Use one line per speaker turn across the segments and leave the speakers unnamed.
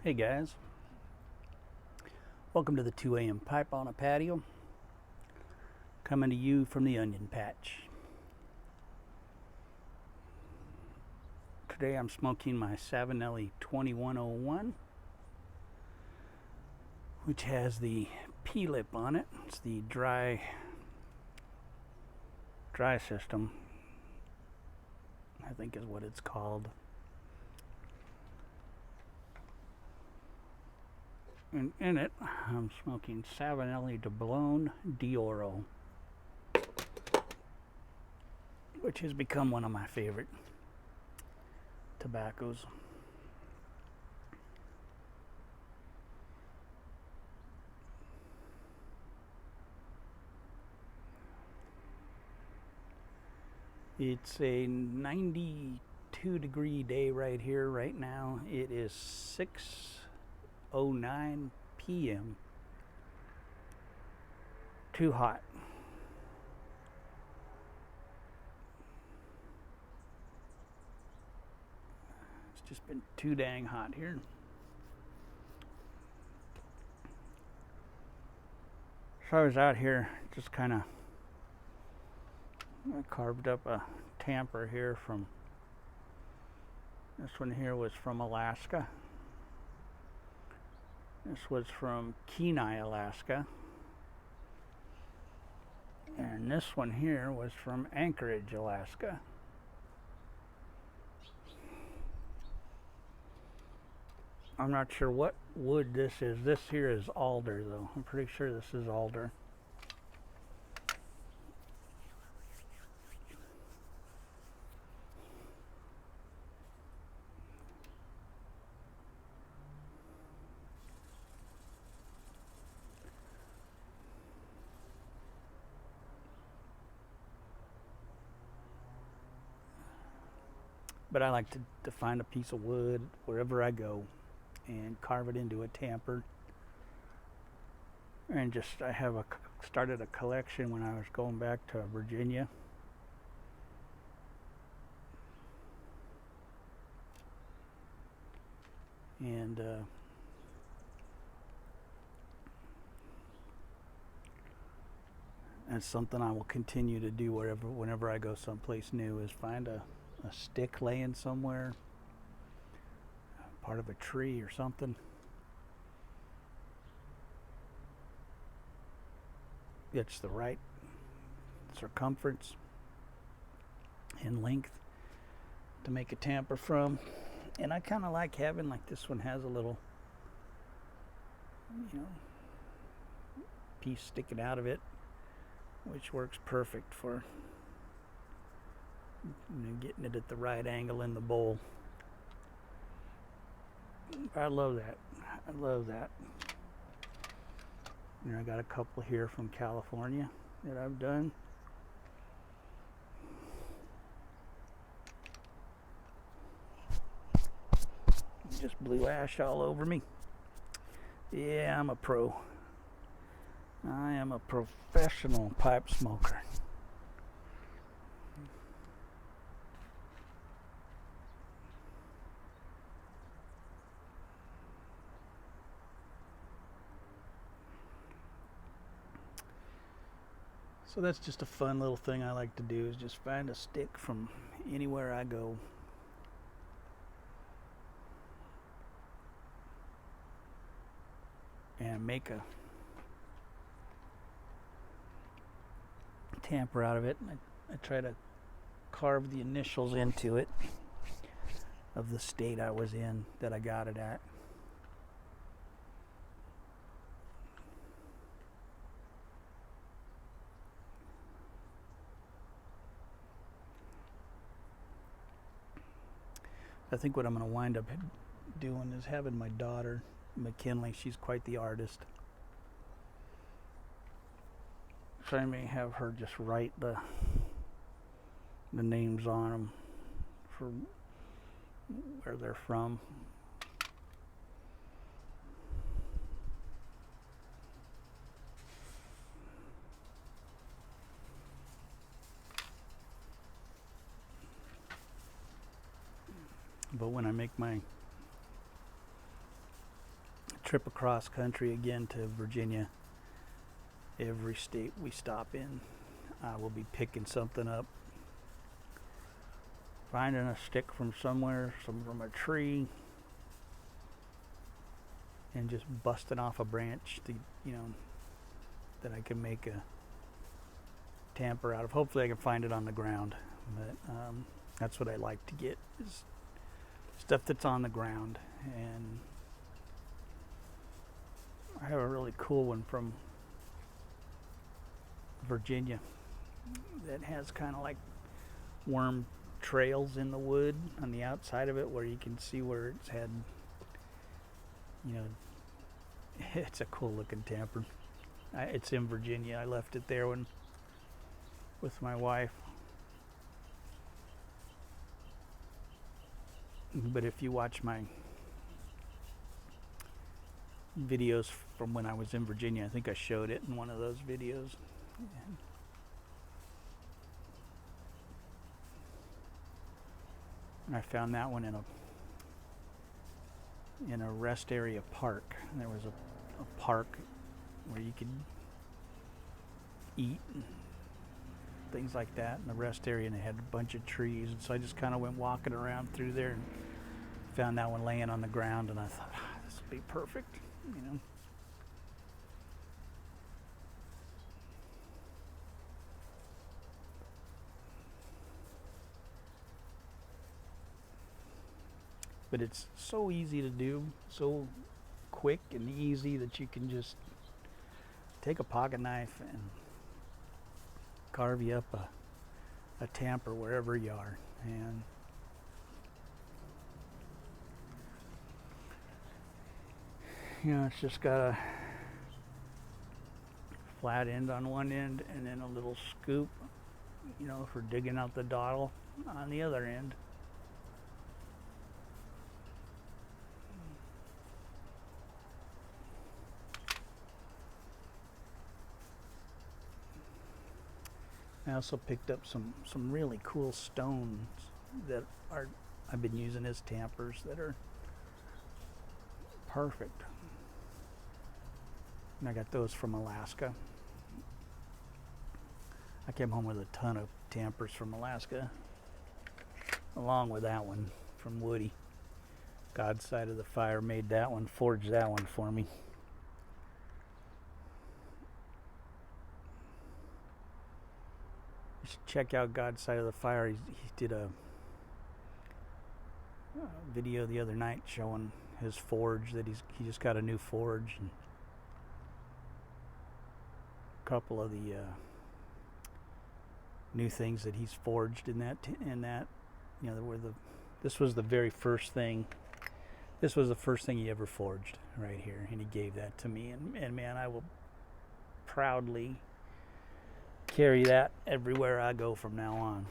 Hey guys, welcome to the 2 a.m. Pipe on a Patio, coming to you from the Onion Patch. Today I'm smoking my Savinelli 2101, which has the P-lip on it. It's the dry system, I think is what it's called. And in it, I'm smoking Savinelli Doblone d'Oro, which has become one of my favorite tobaccos. It's a 92-degree day right here, right now. It is 6:09 p.m. Too hot. It's just been too dang hot here. So I was out here just kind of, I carved up a tamper here from, this one here was from Alaska. This was from Kenai, Alaska. And this one here was from Anchorage, Alaska. I'm not sure what wood this is. This here is alder, though. I'm pretty sure this is alder. But I like to find a piece of wood wherever I go and carve it into a tamper. And just, I have started a collection when I was going back to Virginia. And that's something I will continue to do whenever I go someplace new, is find a stick laying somewhere, part of a tree or something. It's the right circumference and length to make a tamper from. And I kind of like having, like, this one has a little, piece sticking out of it, which works perfect for getting it at the right angle in the bowl. I love that. I love that. And I got a couple here from California that I've done. Just blew ash all over me. Yeah, I'm a pro. I am a professional pipe smoker. So that's just a fun little thing I like to do, is just find a stick from anywhere I go. And make a tamper out of it. I try to carve the initials into it of the state I was in that I got it at. I think what I'm going to wind up doing is having my daughter, McKinley, she's quite the artist, so I may have her just write the names on them for where they're from. But when I make my trip across country again to Virginia. Every state we stop in, I will be picking something up, finding a stick from somewhere, some from a tree, and just busting off a branch to, that I can make a tamper out of. Hopefully I can find it on the ground, but that's what I like to get, is stuff that's on the ground. And I have a really cool one from Virginia that has kind of like worm trails in the wood on the outside of it, where you can see where it's had, it's a cool looking tamper. It's in Virginia. I left it there with my wife. But if you watch my videos from when I was in Virginia, I think I showed it in one of those videos. And I found that one in a rest area park. There was a park where you could eat and things like that in the rest area, and it had a bunch of trees. And so I just kind of went walking around through there and found that one laying on the ground, and I thought, this would be perfect, But it's so easy to do, so quick and easy, that you can just take a pocket knife and carve you up a tamper wherever you are. And it's just got a flat end on one end, and then a little scoop, for digging out the dottle on the other end. I also picked up some really cool stones that I've been using as tampers that are perfect. And I got those from Alaska. I came home with a ton of tampers from Alaska, along with that one from Woody. God's Side of the Fire made that one, forged that one for me. Check out God's Side of the Fire. He did a video the other night showing his forge, that he just got a new forge, and a couple of the new things that he's forged in that this was the very first thing. This was the first thing he ever forged right here, and he gave that to me, and man, I will proudly carry that everywhere I go from now on.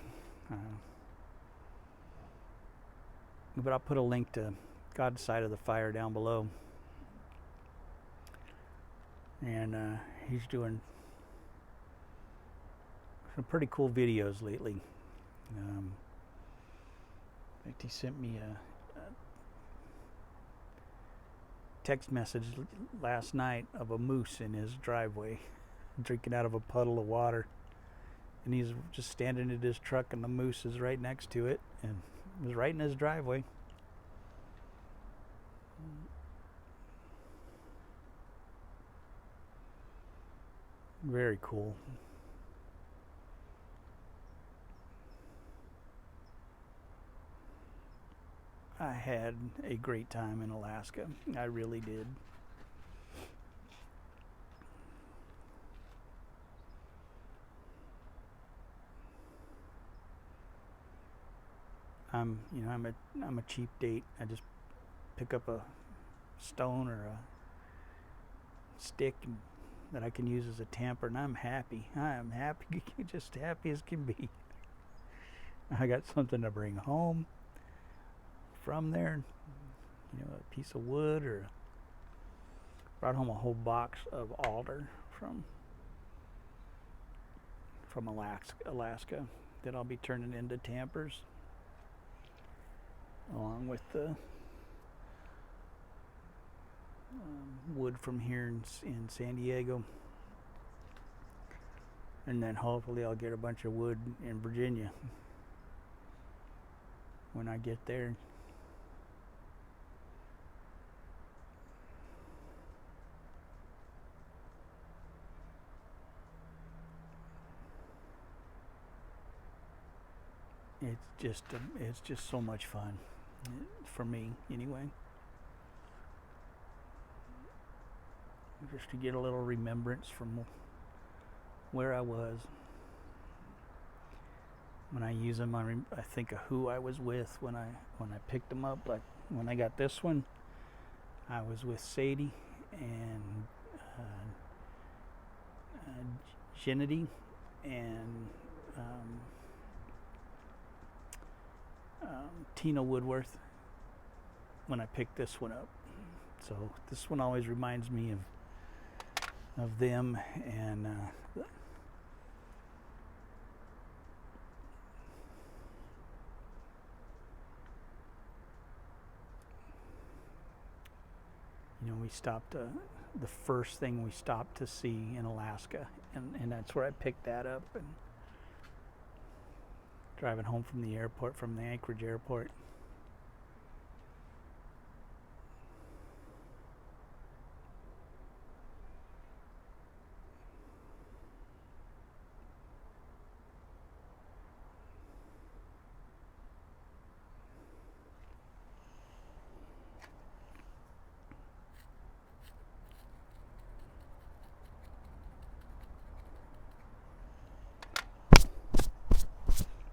But I'll put a link to God's Side of the Fire down below. And he's doing some pretty cool videos lately. In fact, he sent me a text message last night of a moose in his driveway, drinking out of a puddle of water, and he's just standing at his truck, and the moose is right next to it, and it was right in his driveway. Very cool. I had a great time in Alaska. I really did. I'm a cheap date. I just pick up a stone or a stick that I can use as a tamper, and I'm happy. I am happy, just happy as can be. I got something to bring home from there, a piece of wood, or brought home a whole box of alder from Alaska that I'll be turning into tampers, along with the wood from here in San Diego, and then hopefully I'll get a bunch of wood in Virginia when I get there. It's just so much fun for me anyway. Just to get a little remembrance from where I was. When I use them, I think of who I was with when I picked them up. Like when I got this one, I was with Sadie and Ginity and Tina Woodworth when I picked this one up. So this one always reminds me of them, and we stopped. The first thing we stopped to see in Alaska, and that's where I picked that up. And driving home from the airport, from the Anchorage airport.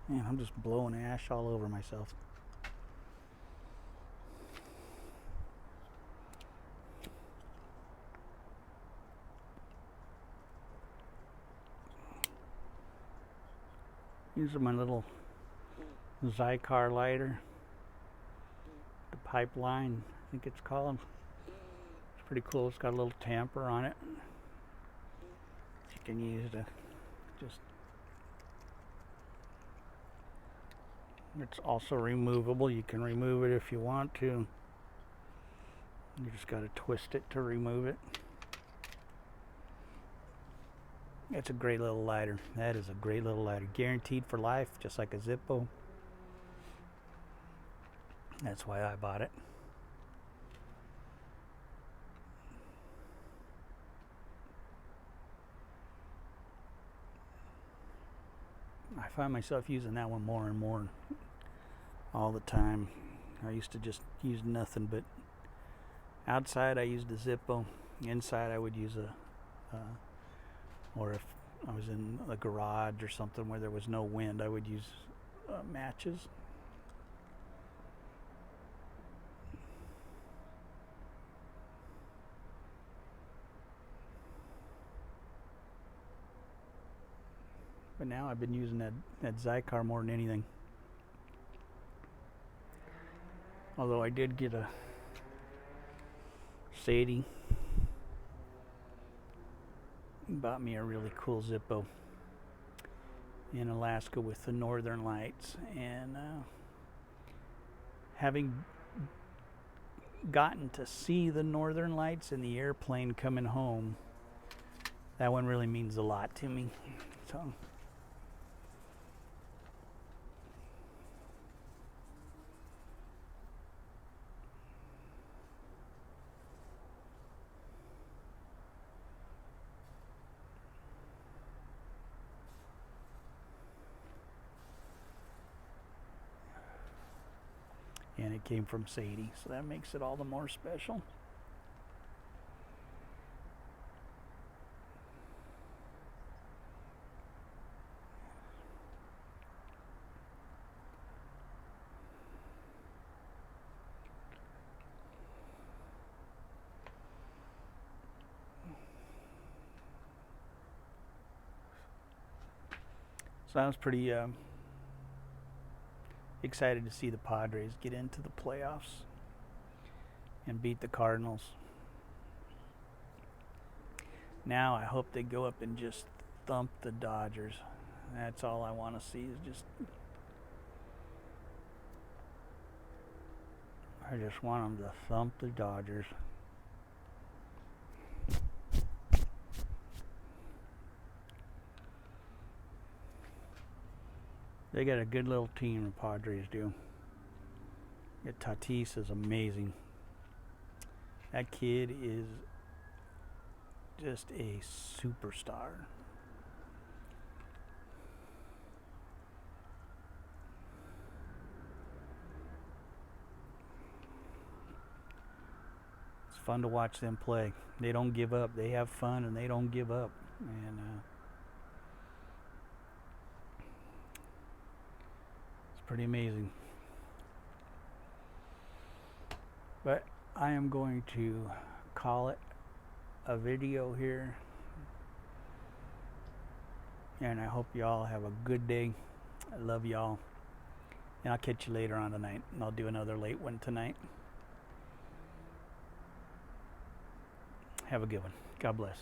Man, I'm just blowing ash all over myself. These are my little Xikar lighter. The pipeline, I think it's called. It's pretty cool. It's got a little tamper on it. You can use to just... It's also removable. You can remove it if you want to. You just got to twist it to remove it. It's a great little lighter. That is a great little lighter. Guaranteed for life, just like a Zippo. That's why I bought it. I find myself using that one more and more all the time. I used to just use nothing but outside I used a Zippo. Inside I would use or if I was in a garage or something where there was no wind, I would use matches. But now I've been using that Xikar more than anything. Although I did get a Sadie bought me a really cool Zippo in Alaska with the northern lights, and having gotten to see the northern lights in the airplane coming home, that one really means a lot to me. So and it came from Sadie, so that makes it all the more special. So I was pretty excited to see the Padres get into the playoffs and beat the Cardinals. Now I hope they go up and just thump the Dodgers. That's all I want to see, is just... I just want them to thump the Dodgers. They got a good little team, the Padres do. Yeah, Tatis is amazing. That kid is just a superstar. It's fun to watch them play. They don't give up. They have fun and they don't give up. And it's pretty amazing. But I am going to call it a video here. And I hope y'all have a good day. I love y'all. And I'll catch you later on tonight. And I'll do another late one tonight. Have a good one. God bless.